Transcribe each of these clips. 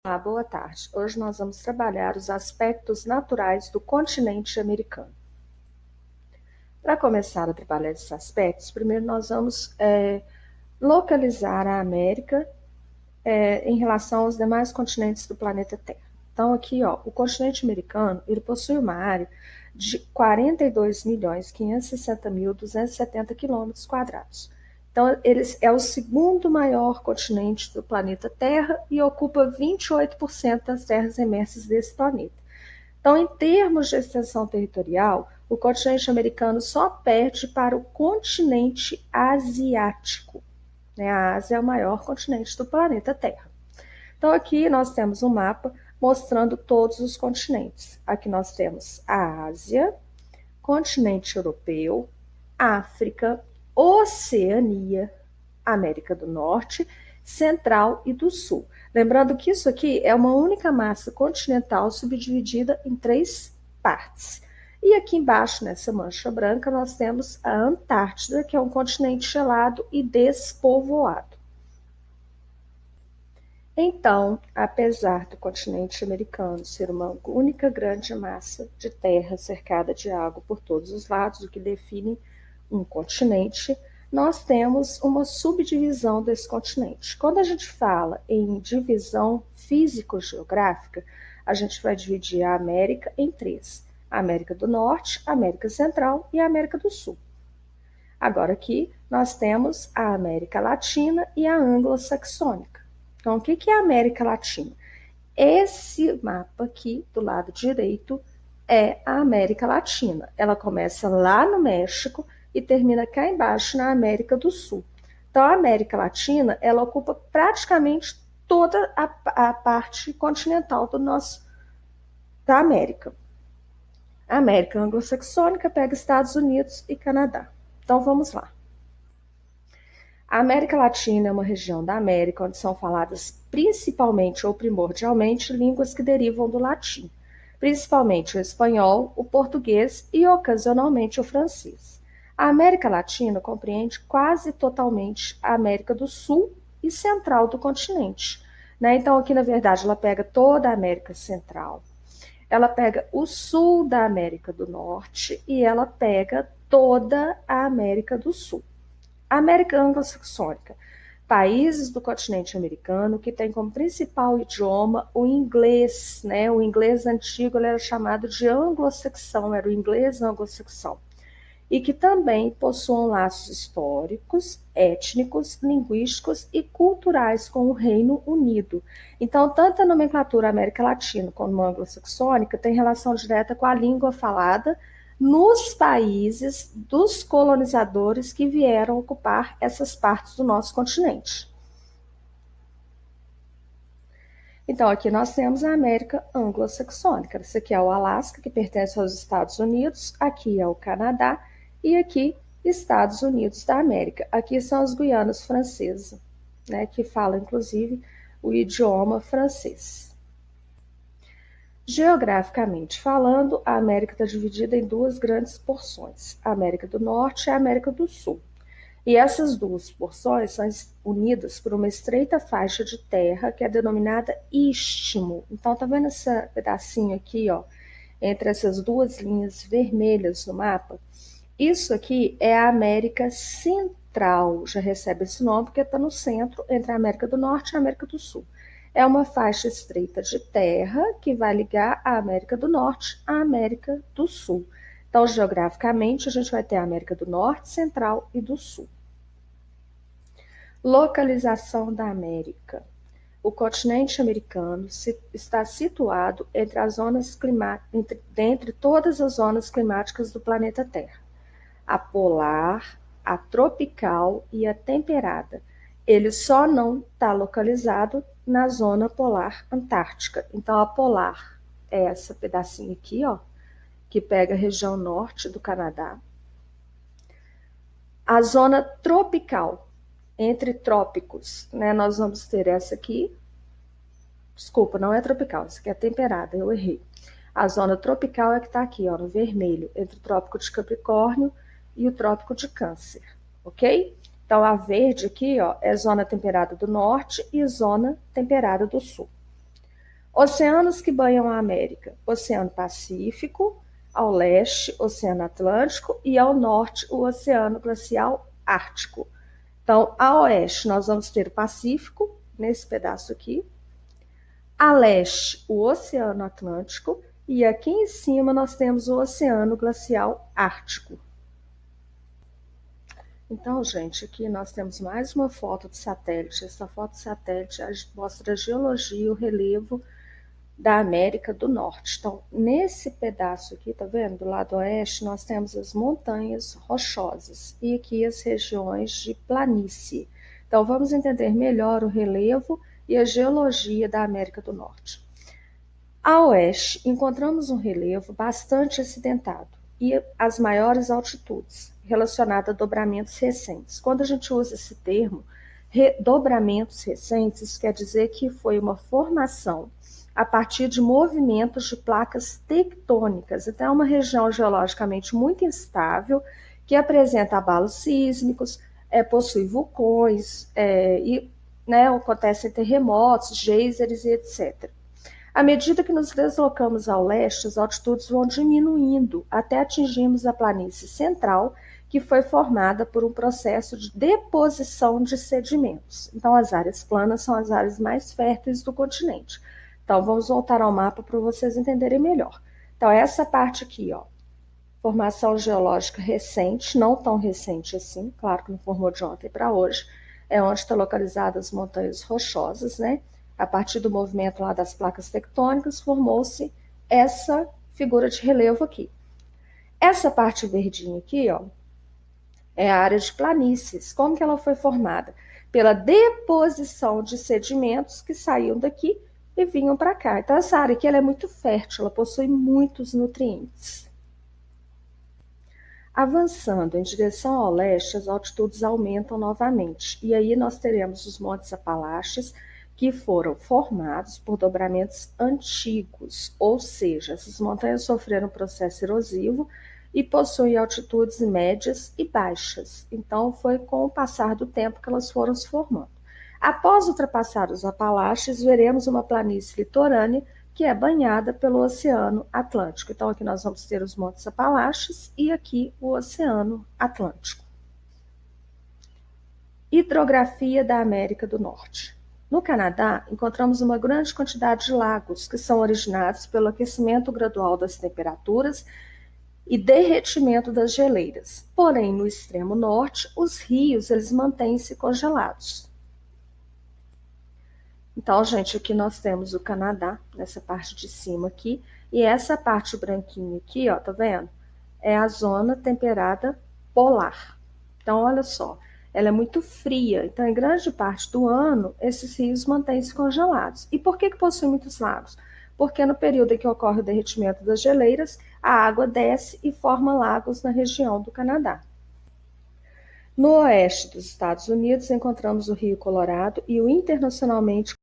Olá, boa tarde. Hoje nós vamos trabalhar os aspectos naturais do continente americano. Para começar a trabalhar esses aspectos, primeiro nós vamos localizar a América em relação aos demais continentes do planeta Terra. Então aqui, ó, o continente americano, ele possui uma área de 42.560.270 quilômetros quadrados. Então, ele é o segundo maior continente do planeta Terra e ocupa 28% das terras emersas desse planeta. Então, em termos de extensão territorial, o continente americano só perde para o continente asiático. A Ásia é o maior continente do planeta Terra. Então, aqui nós temos um mapa mostrando todos os continentes. Aqui nós temos a Ásia, continente europeu, África, Oceania, América do Norte, Central e do Sul. Lembrando que isso aqui é uma única massa continental subdividida em 3 partes. E aqui embaixo, nessa mancha branca, nós temos a Antártida, que é um continente gelado e despovoado. Então, apesar do continente americano ser uma única grande massa de terra cercada de água por todos os lados, o que define um continente, nós temos uma subdivisão desse continente. Quando a gente fala em divisão físico-geográfica, a gente vai dividir a América em 3: a América do Norte, a América Central e a América do Sul. Agora aqui nós temos a América Latina e a Anglo-Saxônica. Então, o que é a América Latina? Esse mapa aqui, do lado direito, é a América Latina. Ela começa lá no México e termina cá embaixo na América do Sul. Então, a América Latina, ela ocupa praticamente toda a parte continental da América. A América Anglo-Saxônica pega Estados Unidos e Canadá. Então, vamos lá. A América Latina é uma região da América onde são faladas principalmente ou primordialmente línguas que derivam do latim, principalmente o espanhol, o português e ocasionalmente o francês. A América Latina compreende quase totalmente a América do Sul e Central do continente. Então, aqui, na verdade, ela pega toda a América Central, ela pega o sul da América do Norte e ela pega toda a América do Sul. América Anglo-Saxônica, países do continente americano que tem como principal idioma o inglês, O inglês antigo era chamado de anglo-saxão, era o inglês anglo-saxão, e que também possuem laços históricos, étnicos, linguísticos e culturais com o Reino Unido. Então, tanto a nomenclatura América Latina como a anglo-saxônica tem relação direta com a língua falada nos países dos colonizadores que vieram ocupar essas partes do nosso continente. Então, aqui nós temos a América Anglo-Saxônica. Esse aqui é o Alasca, que pertence aos Estados Unidos, aqui é o Canadá e aqui Estados Unidos da América. Aqui são as Guianas francesas, que falam, inclusive, o idioma francês. Geograficamente falando, a América está dividida em 2 grandes porções, a América do Norte e a América do Sul. E essas 2 porções são unidas por uma estreita faixa de terra que é denominada istmo. Então, tá vendo esse pedacinho aqui, ó, entre essas 2 linhas vermelhas no mapa? Isso aqui é a América Central, já recebe esse nome porque está no centro entre a América do Norte e a América do Sul. É uma faixa estreita de terra que vai ligar a América do Norte à América do Sul. Então, geograficamente, a gente vai ter a América do Norte, Central e do Sul. Localização da América. O continente americano está situado entre todas as zonas climáticas do planeta Terra. A polar, a tropical e a temperada. Ele só não está localizado na zona polar antártica. Então, a polar é essa pedacinho aqui, ó, que pega a região norte do Canadá. A zona tropical, entre trópicos, nós vamos ter essa aqui. Desculpa, não é tropical, essa aqui é temperada, eu errei. A zona tropical é que está aqui, ó, no vermelho, entre o trópico de Capricórnio e o trópico de Câncer, ok? Então, a verde aqui, ó, é zona temperada do norte e zona temperada do sul. Oceanos que banham a América: Oceano Pacífico, ao leste, Oceano Atlântico, e ao norte, o Oceano Glacial Ártico. Então, a oeste, nós vamos ter o Pacífico, nesse pedaço aqui, a leste, o Oceano Atlântico, e aqui em cima nós temos o Oceano Glacial Ártico. Então, gente, aqui nós temos mais uma foto de satélite. Essa foto de satélite mostra a geologia e o relevo da América do Norte. Então, nesse pedaço aqui, tá vendo? Do lado oeste, nós temos as montanhas rochosas e aqui as regiões de planície. Então, vamos entender melhor o relevo e a geologia da América do Norte. A oeste, encontramos um relevo bastante acidentado e as maiores altitudes, relacionado a dobramentos recentes. Quando a gente usa esse termo, dobramentos recentes, isso quer dizer que foi uma formação a partir de movimentos de placas tectônicas. Então, é uma região geologicamente muito instável, que apresenta abalos sísmicos, possui vulcões, e acontecem terremotos, geysers e etc. À medida que nos deslocamos ao leste, as altitudes vão diminuindo até atingirmos a planície central, que foi formada por um processo de deposição de sedimentos. Então, as áreas planas são as áreas mais férteis do continente. Então, vamos voltar ao mapa para vocês entenderem melhor. Então, essa parte aqui, ó, formação geológica recente, não tão recente assim, claro que não formou de ontem para hoje, é onde estão localizadas as montanhas rochosas, né? A partir do movimento lá das placas tectônicas, formou-se essa figura de relevo aqui. Essa parte verdinha aqui, ó, é a área de planícies. Como que ela foi formada? Pela deposição de sedimentos que saíam daqui e vinham para cá. Então, essa área aqui ela é muito fértil, ela possui muitos nutrientes. Avançando em direção ao leste, as altitudes aumentam novamente, e aí nós teremos os Montes Apalaches, que foram formados por dobramentos antigos, ou seja, essas montanhas sofreram um processo erosivo e possuem altitudes médias e baixas. Então, foi com o passar do tempo que elas foram se formando. Após ultrapassar os Apalaches, veremos uma planície litorânea que é banhada pelo Oceano Atlântico. Então, aqui nós vamos ter os Montes Apalaches e aqui o Oceano Atlântico. Hidrografia da América do Norte. No Canadá, encontramos uma grande quantidade de lagos que são originados pelo aquecimento gradual das temperaturas e derretimento das geleiras. Porém, no extremo norte, os rios eles mantêm-se congelados. Então, gente, aqui nós temos o Canadá, nessa parte de cima aqui, e essa parte branquinha aqui, ó, tá vendo? É a zona temperada polar. Então, olha só, ela é muito fria, então em grande parte do ano, esses rios mantêm-se congelados. E por que possui muitos lagos? Porque no período em que ocorre o derretimento das geleiras, a água desce e forma lagos na região do Canadá. No oeste dos Estados Unidos, encontramos o Rio Colorado e o internacionalmente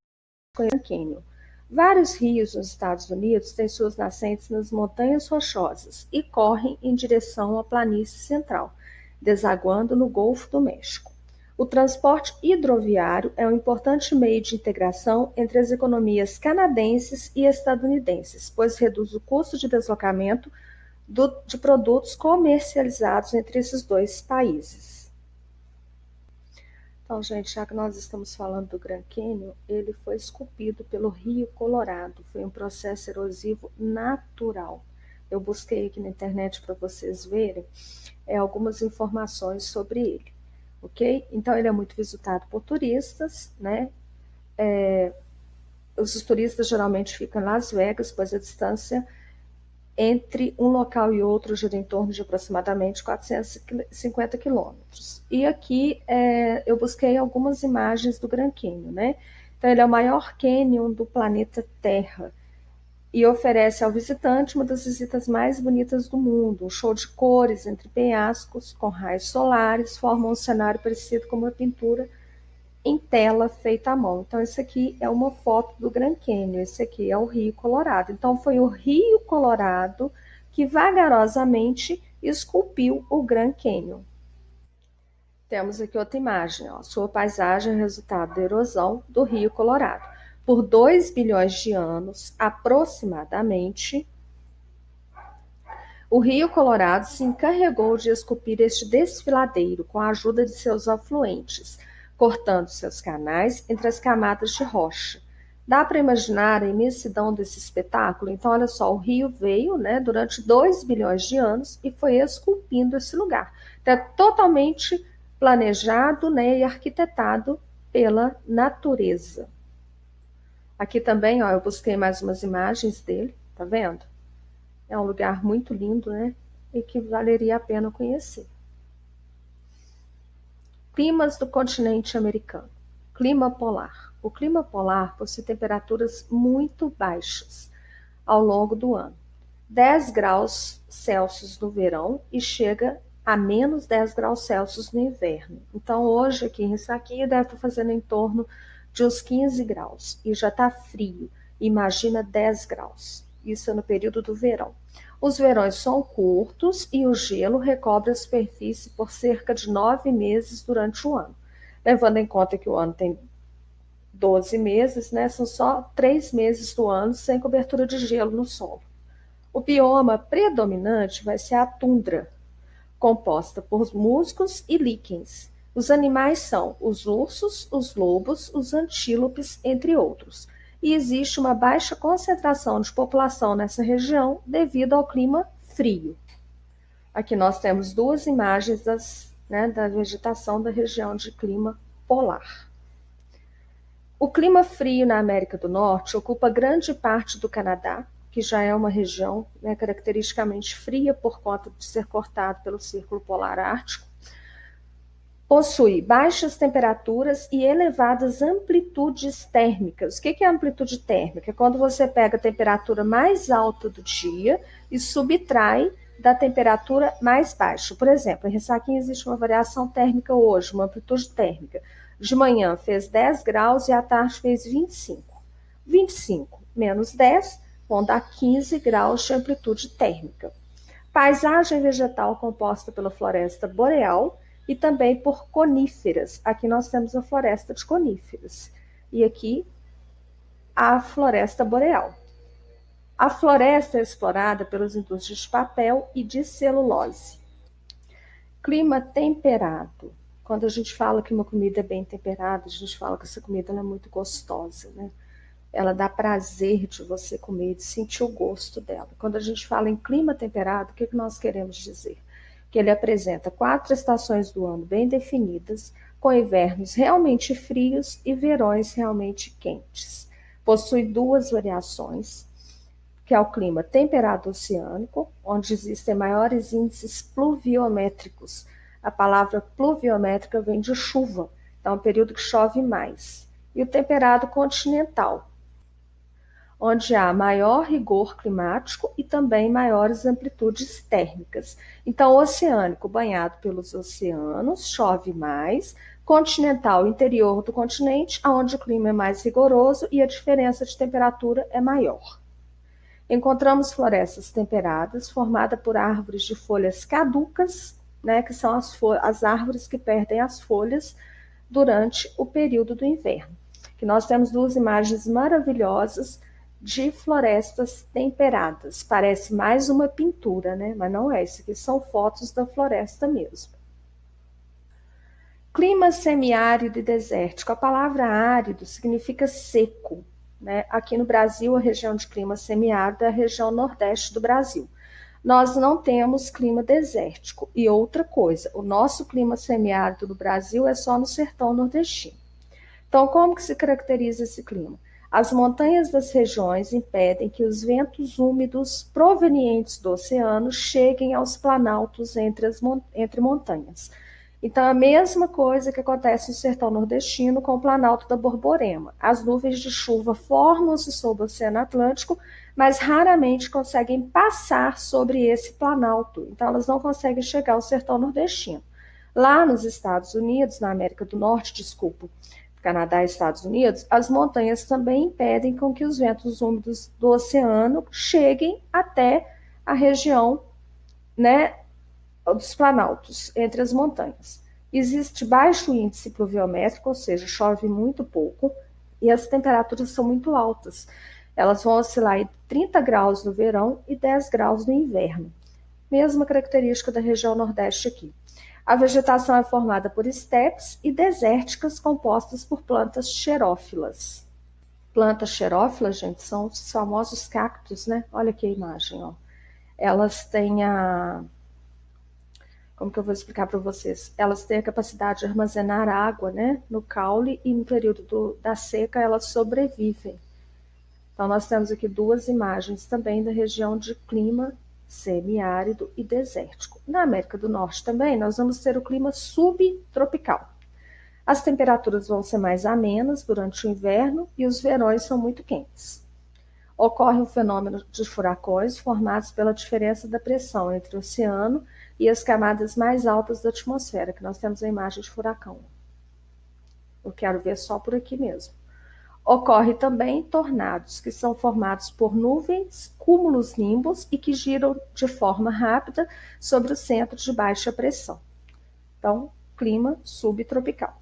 Grand Canyon. Vários rios nos Estados Unidos têm suas nascentes nas montanhas rochosas e correm em direção à planície central, desaguando no Golfo do México. O transporte hidroviário é um importante meio de integração entre as economias canadenses e estadunidenses, pois reduz o custo de deslocamento de produtos comercializados entre esses dois países. Então, gente, já que nós estamos falando do Grand Canyon, ele foi esculpido pelo Rio Colorado. Foi um processo erosivo natural. Eu busquei aqui na internet para vocês verem algumas informações sobre ele, ok? Então, ele é muito visitado por turistas, né? Os turistas geralmente ficam em Las Vegas, pois a distância entre um local e outro gira em torno de aproximadamente 450 quilômetros. E aqui eu busquei algumas imagens do Grand Canyon, né? Então, ele é o maior cânion do planeta Terra e oferece ao visitante uma das visitas mais bonitas do mundo. Um show de cores entre penhascos com raios solares forma um cenário parecido com uma pintura em tela feita à mão. Então, esse aqui é uma foto do Grand Canyon, esse aqui é o Rio Colorado. Então, foi o Rio Colorado que vagarosamente esculpiu o Grand Canyon. Temos aqui outra imagem, ó. Sua paisagem é resultado da erosão do Rio Colorado. Por 2 bilhões de anos, aproximadamente, o Rio Colorado se encarregou de esculpir este desfiladeiro com a ajuda de seus afluentes, cortando seus canais entre as camadas de rocha. Dá para imaginar a imensidão desse espetáculo? Então, olha só, o rio veio, né, durante 2 bilhões de anos e foi esculpindo esse lugar. Então, é totalmente planejado, né, e arquitetado pela natureza. Aqui também, ó, eu busquei mais umas imagens dele, tá vendo? É um lugar muito lindo, né? E que valeria a pena conhecer. Climas do continente americano. Clima polar. O clima polar possui temperaturas muito baixas ao longo do ano. 10 graus Celsius no verão e chega a menos 10 graus Celsius no inverno. Então, hoje aqui em Ressaquinha deve estar fazendo em torno de uns 15 graus e já está frio. Imagina 10 graus. Isso é no período do verão. Os verões são curtos e o gelo recobre a superfície por cerca de 9 meses durante o ano. Levando em conta que o ano tem 12 meses, né, são só 3 meses do ano sem cobertura de gelo no solo. O bioma predominante vai ser a tundra, composta por musgos e líquens. Os animais são os ursos, os lobos, os antílopes, entre outros. E existe uma baixa concentração de população nessa região devido ao clima frio. Aqui nós temos duas imagens da vegetação da região de clima polar. O clima frio na América do Norte ocupa grande parte do Canadá, que já é uma região, né, caracteristicamente fria por conta de ser cortado pelo Círculo Polar Ártico. Possui baixas temperaturas e elevadas amplitudes térmicas. O que é amplitude térmica? É quando você pega a temperatura mais alta do dia e subtrai da temperatura mais baixa. Por exemplo, em Ressaquinha existe uma variação térmica hoje, uma amplitude térmica. De manhã fez 10 graus e à tarde fez 25. 25 menos 10 vão dar 15 graus de amplitude térmica. Paisagem vegetal composta pela floresta boreal e também por coníferas. Aqui nós temos a floresta de coníferas e aqui a floresta boreal. A floresta é explorada pelas indústrias de papel e de celulose. Clima temperado. Quando a gente fala que uma comida é bem temperada, a gente fala que essa comida é muito gostosa, né? Ela dá prazer de você comer, de sentir o gosto dela. Quando a gente fala em clima temperado, o que nós queremos dizer? Que ele apresenta 4 estações do ano bem definidas, com invernos realmente frios e verões realmente quentes. Possui 2 variações, que é o clima temperado oceânico, onde existem maiores índices pluviométricos. A palavra pluviométrica vem de chuva, então é um período que chove mais. E o temperado continental, onde há maior rigor climático e também maiores amplitudes térmicas. Então, o oceânico, banhado pelos oceanos, chove mais, continental, interior do continente, onde o clima é mais rigoroso e a diferença de temperatura é maior. Encontramos florestas temperadas, formadas por árvores de folhas caducas, né, que são as árvores que perdem as folhas durante o período do inverno. Que nós temos 2 imagens maravilhosas de florestas temperadas. Parece mais uma pintura, né? Mas não é. Isso aqui são fotos da floresta mesmo. Clima semiárido e desértico. A palavra árido significa seco, né? Aqui no Brasil, a região de clima semiárido é a região nordeste do Brasil. Nós não temos clima desértico. E outra coisa, o nosso clima semiárido do Brasil é só no sertão nordestino. Então, como que se caracteriza esse clima? As montanhas das regiões impedem que os ventos úmidos provenientes do oceano cheguem aos planaltos entre montanhas. Então, a mesma coisa que acontece no sertão nordestino com o planalto da Borborema. As nuvens de chuva formam-se sobre o Oceano Atlântico, mas raramente conseguem passar sobre esse planalto. Então, elas não conseguem chegar ao sertão nordestino. Lá nos Estados Unidos, na América do Norte, desculpa, Canadá e Estados Unidos, as montanhas também impedem com que os ventos úmidos do oceano cheguem até a região, né, dos planaltos, entre as montanhas. Existe baixo índice pluviométrico, ou seja, chove muito pouco, e as temperaturas são muito altas. Elas vão oscilar entre 30 graus no verão e 10 graus no inverno. Mesma característica da região Nordeste aqui. A vegetação é formada por estepes e desérticas compostas por plantas xerófilas. Plantas xerófilas, gente, são os famosos cactos, né? Olha aqui a imagem, ó. Elas têm como que eu vou explicar para vocês? Elas têm a capacidade de armazenar água, né, no caule, e no período da seca elas sobrevivem. Então nós temos aqui duas imagens também da região de clima semiárido e desértico. Na América do Norte também nós vamos ter o clima subtropical. As temperaturas vão ser mais amenas durante o inverno e os verões são muito quentes. Ocorre o fenômeno de furacões formados pela diferença da pressão entre o oceano e as camadas mais altas da atmosfera, que nós temos a imagem de furacão. Eu quero ver só por aqui mesmo. Ocorre também tornados, que são formados por nuvens, cúmulos nimbos e que giram de forma rápida sobre o centro de baixa pressão. Então, clima subtropical.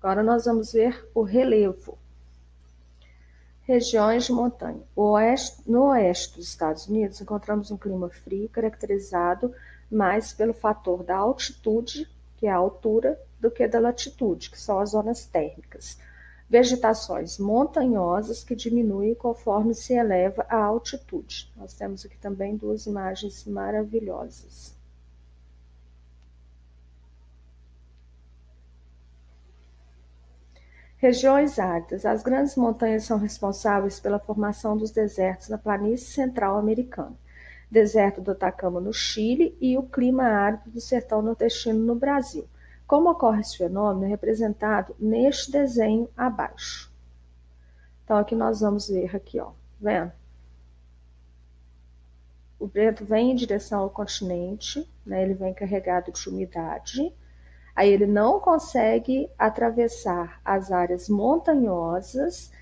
Agora nós vamos ver o relevo. Regiões de montanha. No oeste dos Estados Unidos, encontramos um clima frio, caracterizado mais pelo fator da altitude, que é a altura, do que da latitude, que são as zonas térmicas. Vegetações montanhosas que diminuem conforme se eleva a altitude. Nós temos aqui também duas imagens maravilhosas. Regiões áridas. As grandes montanhas são responsáveis pela formação dos desertos na planície central americana, deserto do Atacama no Chile e o clima árido do sertão nordestino no Brasil. Como ocorre esse fenômeno é representado neste desenho abaixo. Então aqui nós vamos ver aqui, ó, vendo? O vento vem em direção ao continente, né? Ele vem carregado de umidade. Aí ele não consegue atravessar as áreas montanhosas.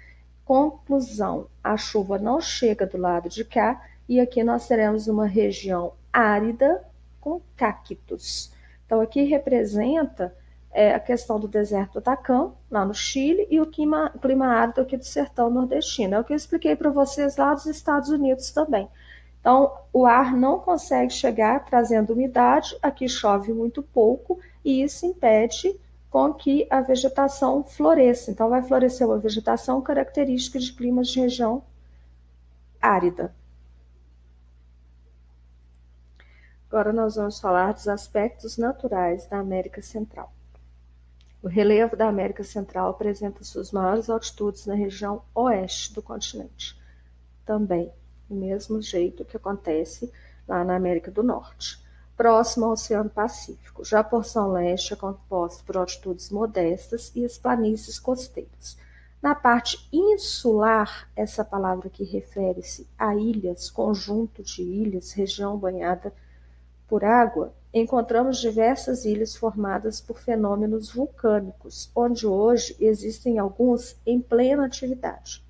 Conclusão, a chuva não chega do lado de cá e aqui nós teremos uma região árida com cactos. Então aqui representa a questão do deserto do Atacama, lá no Chile, e o clima árido aqui do sertão nordestino. É o que eu expliquei para vocês lá dos Estados Unidos também. Então, o ar não consegue chegar trazendo umidade, aqui chove muito pouco, e isso impede com que a vegetação floresça. Então, vai florescer uma vegetação característica de climas de região árida. Agora nós vamos falar dos aspectos naturais da América Central. O relevo da América Central apresenta suas maiores altitudes na região oeste do continente. Também, do mesmo jeito que acontece lá na América do Norte, próximo ao Oceano Pacífico. Já a porção leste é composta por altitudes modestas e as planícies costeiras. Na parte insular, essa palavra aqui refere-se a ilhas, conjunto de ilhas, região banhada por água, encontramos diversas ilhas formadas por fenômenos vulcânicos, onde hoje existem alguns em plena atividade.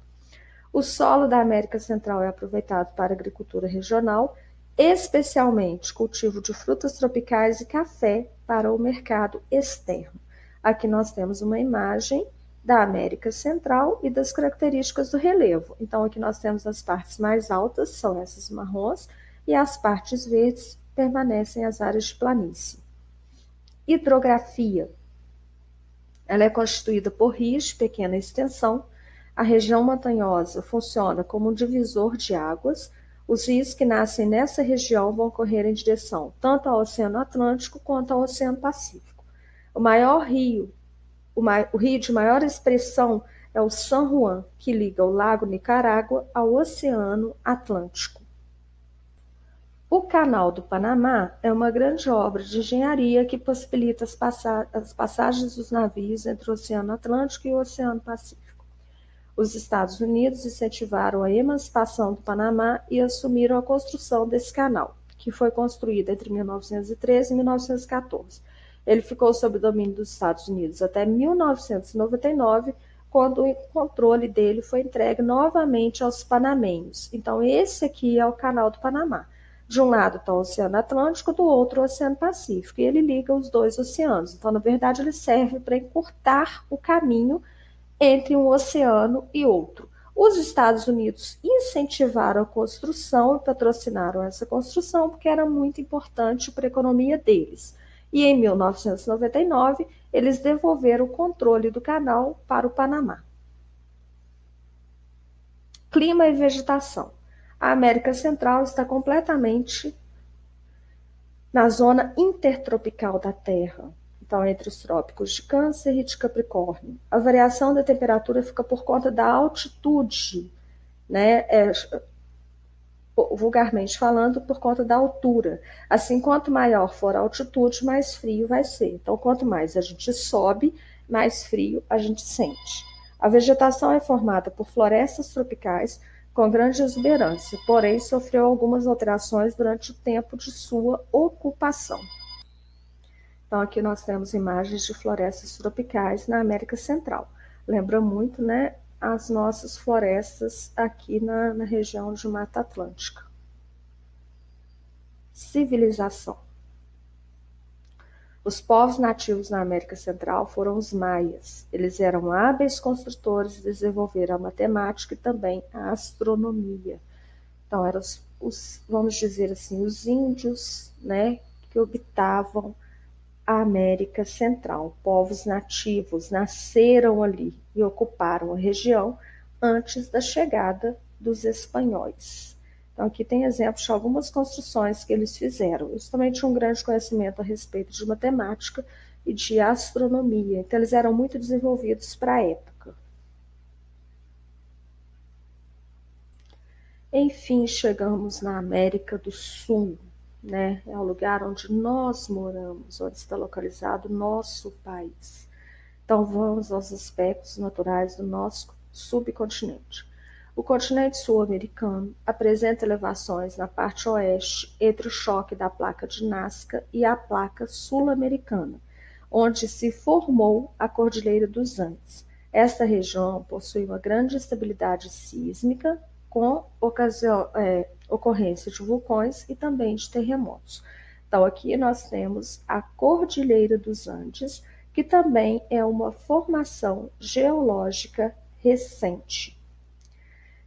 O solo da América Central é aproveitado para agricultura regional, especialmente cultivo de frutas tropicais e café para o mercado externo. Aqui nós temos uma imagem da América Central e das características do relevo. Então aqui nós temos as partes mais altas, são essas marrons, e as partes verdes permanecem as áreas de planície. Hidrografia. Ela é constituída por rios de pequena extensão. A região montanhosa funciona como um divisor de águas. Os rios que nascem nessa região vão correr em direção tanto ao Oceano Atlântico quanto ao Oceano Pacífico. O rio de maior expressão é o San Juan, que liga o Lago Nicarágua ao Oceano Atlântico. O Canal do Panamá é uma grande obra de engenharia que possibilita as passagens dos navios entre o Oceano Atlântico e o Oceano Pacífico. Os Estados Unidos incentivaram a emancipação do Panamá e assumiram a construção desse canal, que foi construído entre 1913 e 1914. Ele ficou sob o domínio dos Estados Unidos até 1999, quando o controle dele foi entregue novamente aos panamenhos. Então, esse aqui é o Canal do Panamá. De um lado está o Oceano Atlântico, do outro o Oceano Pacífico, e ele liga os dois oceanos. Então, na verdade, ele serve para encurtar o caminho entre um oceano e outro. Os Estados Unidos incentivaram a construção e patrocinaram essa construção porque era muito importante para a economia deles. E em 1999, eles devolveram o controle do canal para o Panamá. Clima e vegetação. A América Central está completamente na zona intertropical da Terra, então entre os trópicos de Câncer e de Capricórnio. A variação da temperatura fica por conta da altitude, né? Vulgarmente falando, por conta da altura. Assim, quanto maior for a altitude, mais frio vai ser. Então, quanto mais a gente sobe, mais frio a gente sente. A vegetação é formada por florestas tropicais com grande exuberância, porém sofreu algumas alterações durante o tempo de sua ocupação. Então, aqui nós temos imagens de florestas tropicais na América Central. Lembra muito, né, as nossas florestas aqui na região de Mata Atlântica. Civilização. Os povos nativos na América Central foram os maias. Eles eram hábeis construtores e desenvolveram a matemática e também a astronomia. Então, eram vamos dizer assim, os índios, né, que habitavam a América Central. Povos nativos nasceram ali e ocuparam a região antes da chegada dos espanhóis. Então, aqui tem exemplos de algumas construções que eles fizeram. Eles também tinham um grande conhecimento a respeito de matemática e de astronomia. Então, eles eram muito desenvolvidos para a época. Enfim, chegamos na América do Sul, né? É o lugar onde nós moramos, onde está localizado o nosso país. Então, vamos aos aspectos naturais do nosso subcontinente. O continente sul-americano apresenta elevações na parte oeste entre o choque da placa de Nazca e a placa sul-americana, onde se formou a Cordilheira dos Andes. Esta região possui uma grande estabilidade sísmica, com ocorrência de vulcões e também de terremotos. Então, aqui nós temos a Cordilheira dos Andes, que também é uma formação geológica recente.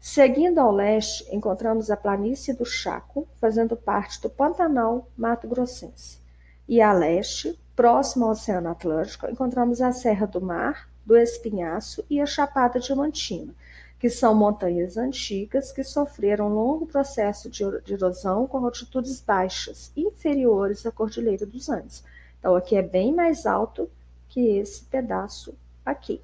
Seguindo ao leste, encontramos a planície do Chaco, fazendo parte do Pantanal Mato-Grossense. E a leste, próximo ao Oceano Atlântico, encontramos a Serra do Mar, do Espinhaço e a Chapada Diamantina, que são montanhas antigas que sofreram um longo processo de erosão com altitudes baixas, inferiores à Cordilheira dos Andes. Então, aqui é bem mais alto que esse pedaço aqui.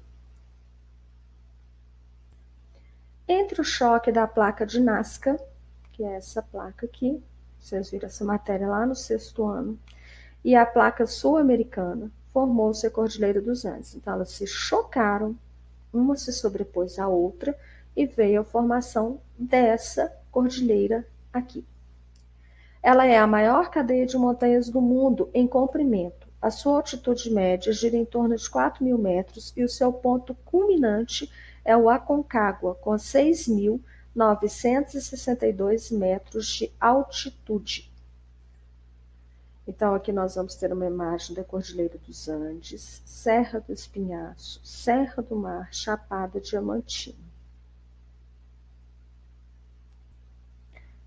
Entre o choque da placa de Nazca, que é essa placa aqui, vocês viram essa matéria lá no 6º ano, e a placa sul-americana, formou-se a Cordilheira dos Andes. Então, elas se chocaram, uma se sobrepôs à outra, e veio a formação dessa cordilheira aqui. Ela é a maior cadeia de montanhas do mundo em comprimento. A sua altitude média gira em torno de 4.000 metros e o seu ponto culminante é o Aconcagua, com 6.962 metros de altitude. Então, aqui nós vamos ter uma imagem da Cordilheira dos Andes, Serra do Espinhaço, Serra do Mar, Chapada Diamantina.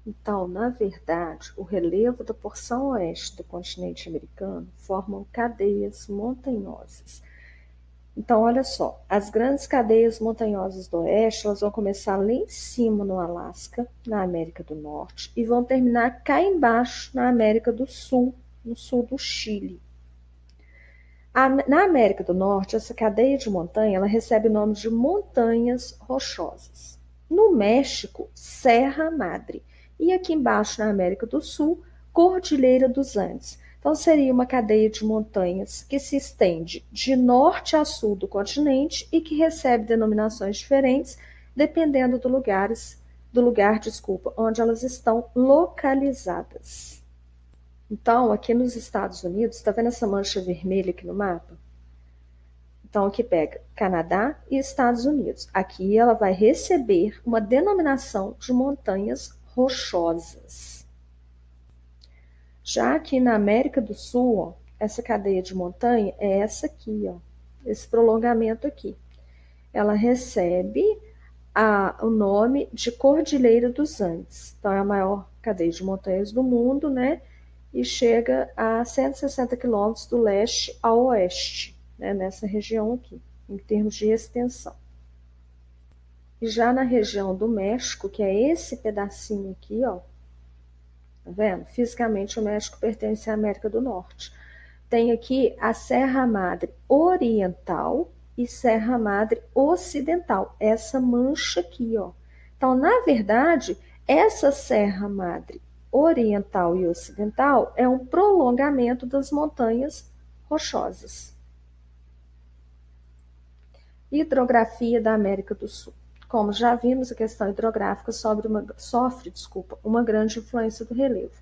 Então, na verdade, o relevo da porção oeste do continente americano formam cadeias montanhosas. Então, olha só, as grandes cadeias montanhosas do oeste, elas vão começar lá em cima no Alasca, na América do Norte, e vão terminar cá embaixo na América do Sul, no sul do Chile. Na América do Norte, essa cadeia de montanha, ela recebe o nome de montanhas rochosas. No México, Serra Madre. E aqui embaixo, na América do Sul, Cordilheira dos Andes. Então, seria uma cadeia de montanhas que se estende de norte a sul do continente e que recebe denominações diferentes, dependendo do lugar, onde elas estão localizadas. Então, aqui nos Estados Unidos, está vendo essa mancha vermelha aqui no mapa? Então, aqui pega Canadá e Estados Unidos. Aqui ela vai receber uma denominação de montanhas rochosas. Já aqui na América do Sul, ó, essa cadeia de montanha é essa aqui, ó, esse prolongamento aqui. ela recebe o nome de Cordilheira dos Andes. Então, é a maior cadeia de montanhas do mundo, né? E chega a 160 quilômetros do leste ao oeste, né? Nessa região aqui, em termos de extensão. E já na região do México, que é esse pedacinho aqui, ó, tá vendo? Fisicamente, o México pertence à América do Norte. Tem aqui a Serra Madre Oriental e Serra Madre Ocidental, essa mancha aqui, ó. Então, na verdade, essa Serra Madre Oriental e Ocidental é um prolongamento das montanhas rochosas. Hidrografia da América do Sul. Como já vimos, a questão hidrográfica sofre uma grande influência do relevo.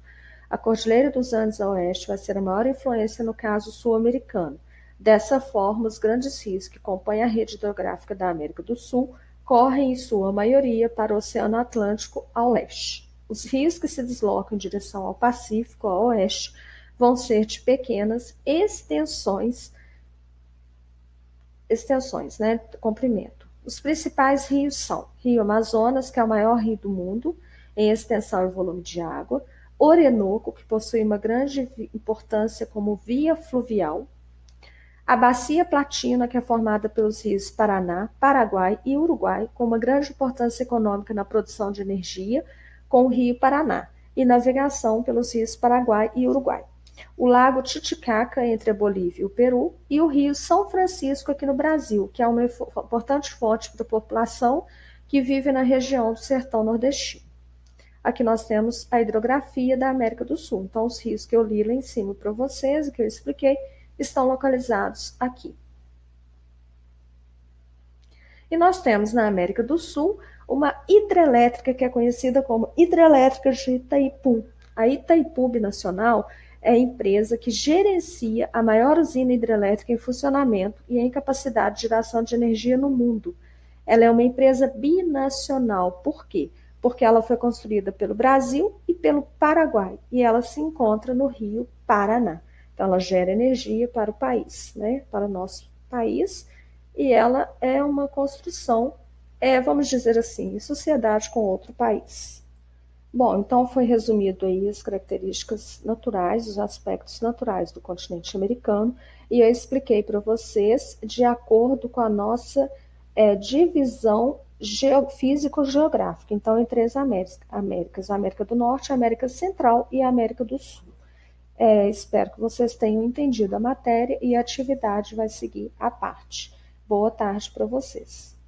A Cordilheira dos Andes a oeste vai ser a maior influência no caso sul-americano. Dessa forma, os grandes rios que compõem a rede hidrográfica da América do Sul correm, em sua maioria, para o Oceano Atlântico ao leste. Os rios que se deslocam em direção ao Pacífico ao oeste vão ser de pequenas extensões, né, comprimento. Os principais rios são Rio Amazonas, que é o maior rio do mundo em extensão e volume de água, Orinoco, que possui uma grande importância como via fluvial, a Bacia Platina, que é formada pelos rios Paraná, Paraguai e Uruguai, com uma grande importância econômica na produção de energia, com o rio Paraná, e navegação pelos rios Paraguai e Uruguai. O lago Titicaca, entre a Bolívia e o Peru, e o rio São Francisco, aqui no Brasil, que é uma importante fonte para a população que vive na região do sertão nordestino. Aqui nós temos a hidrografia da América do Sul. Então, os rios que eu li lá em cima para vocês, e que eu expliquei, estão localizados aqui. E nós temos na América do Sul uma hidrelétrica que é conhecida como Hidrelétrica de Itaipu. A Itaipu Binacional é a empresa que gerencia a maior usina hidrelétrica em funcionamento e em capacidade de geração de energia no mundo. Ela é uma empresa binacional. Por quê? Porque ela foi construída pelo Brasil e pelo Paraguai, e ela se encontra no Rio Paraná. Então, ela gera energia para o país, né? Para o nosso país, e ela é uma construção, vamos dizer assim, em sociedade com outro país. Bom, então foi resumido aí as características naturais, os aspectos naturais do continente americano, e eu expliquei para vocês de acordo com a nossa divisão físico-geográfica, então entre as Américas, a América do Norte, a América Central e a América do Sul. Espero que vocês tenham entendido a matéria e a atividade vai seguir à parte. Boa tarde para vocês.